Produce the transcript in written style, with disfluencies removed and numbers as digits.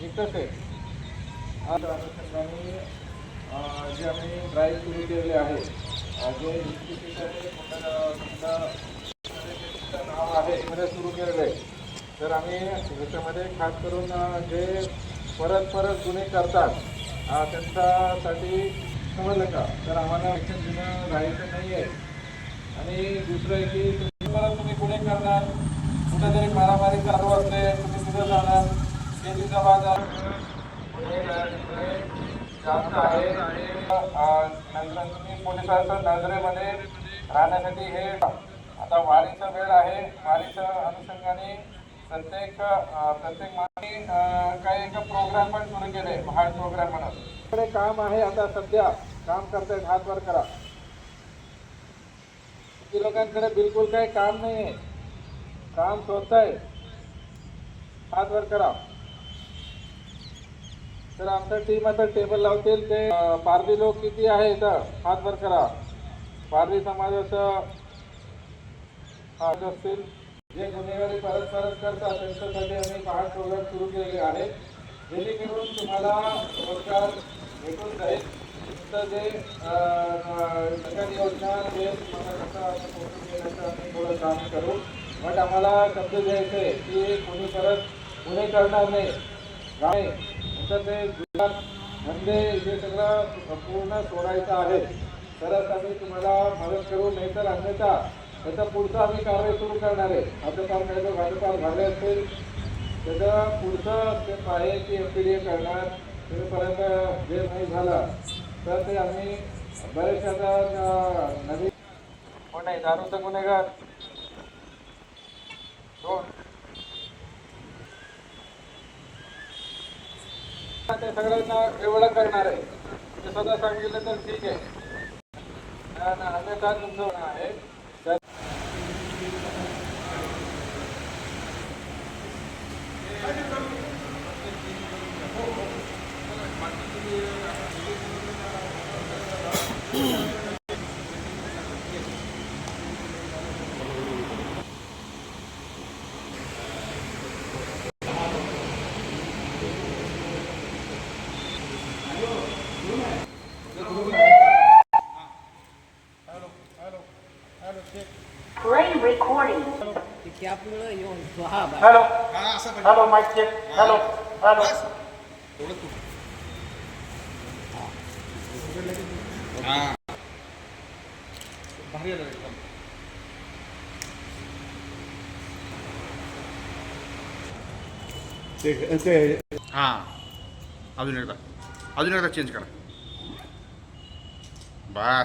एकच आहे. आज अनुषंगाने जे आम्ही ड्राईव्ह सुरू केलेले आहे, जे नाव आहे मध्ये सुरू केलेलं आहे. तर आम्ही याच्यामध्ये खास करून जे परत परत गुन्हे करतात त्यांच्यासाठी समजलं का, तर आम्हाला ॲक्शन घेणं राहायचं नाही आहे. आणि दुसरं आहे की तुम्ही गुन्हे करणार, कुठेतरी मारामारी चालू असते, तुम्ही तिथं जाणार, शेतीचा बाजार जास्त आहे. नंतर तुम्ही पोलिसांच्या नजरेमध्ये राहण्यासाठी हे आता वारीचा वेळ आहे. वारीच्या अनुषंगाने प्रत्येक मागे काही एक प्रोग्राम पण सुरू केले, महाड प्रोग्राम म्हणून काम आहे. आता सध्या काम करतायत, हात वर करा. किती लोकांकडे बिलकुल काही काम नाही आहे, काम शोधताय, हात वर करा. तर आमचा टीम आता टेबल लावतील. ते पारधी लोक किती आहे इथं, हात वर करा. पारधी समाजाचं असतील जे गुन्हेगारी परत परत करतात त्यांच्यासाठी आम्ही पहाड प्रोग्राम सुरू केलेले आहे, जेणेकरून तुम्हाला रोजगार भेटून जाईल. तुमचं जे सरकारी योजना जे पोहोचून देण्याचं आम्ही थोडं काम करू. बट आम्हाला शब्द द्यायचं आहे की कोणी परत गुन्हे करणार नाही. नंतर ते धंदे हे सगळं पूर्ण सोडायचं आहे. तरच आम्ही तुम्हाला मदत करू, नाही तर अन्यथा त्याचा पुढचं आम्ही कारवाई सुरू करणार आहे. हद्दपार कायदा घातपार झाले असतील त्याचं पुढचं स्टेप आहे की MPDA करणार. तरीपर्यंत जे नाही झाला तर ते आम्ही बरेचशा नवीन कोण नाही दारूचा गुन्हेगार ते सगळ्यांना एवढं करणार आहे. ते स्वतः सांगितलं तर ठीक आहे, अन्यथा तुमचं आहे. Play recording. Hello hello mike check. Hello hello हां अजून एकदा चेंज करा. बस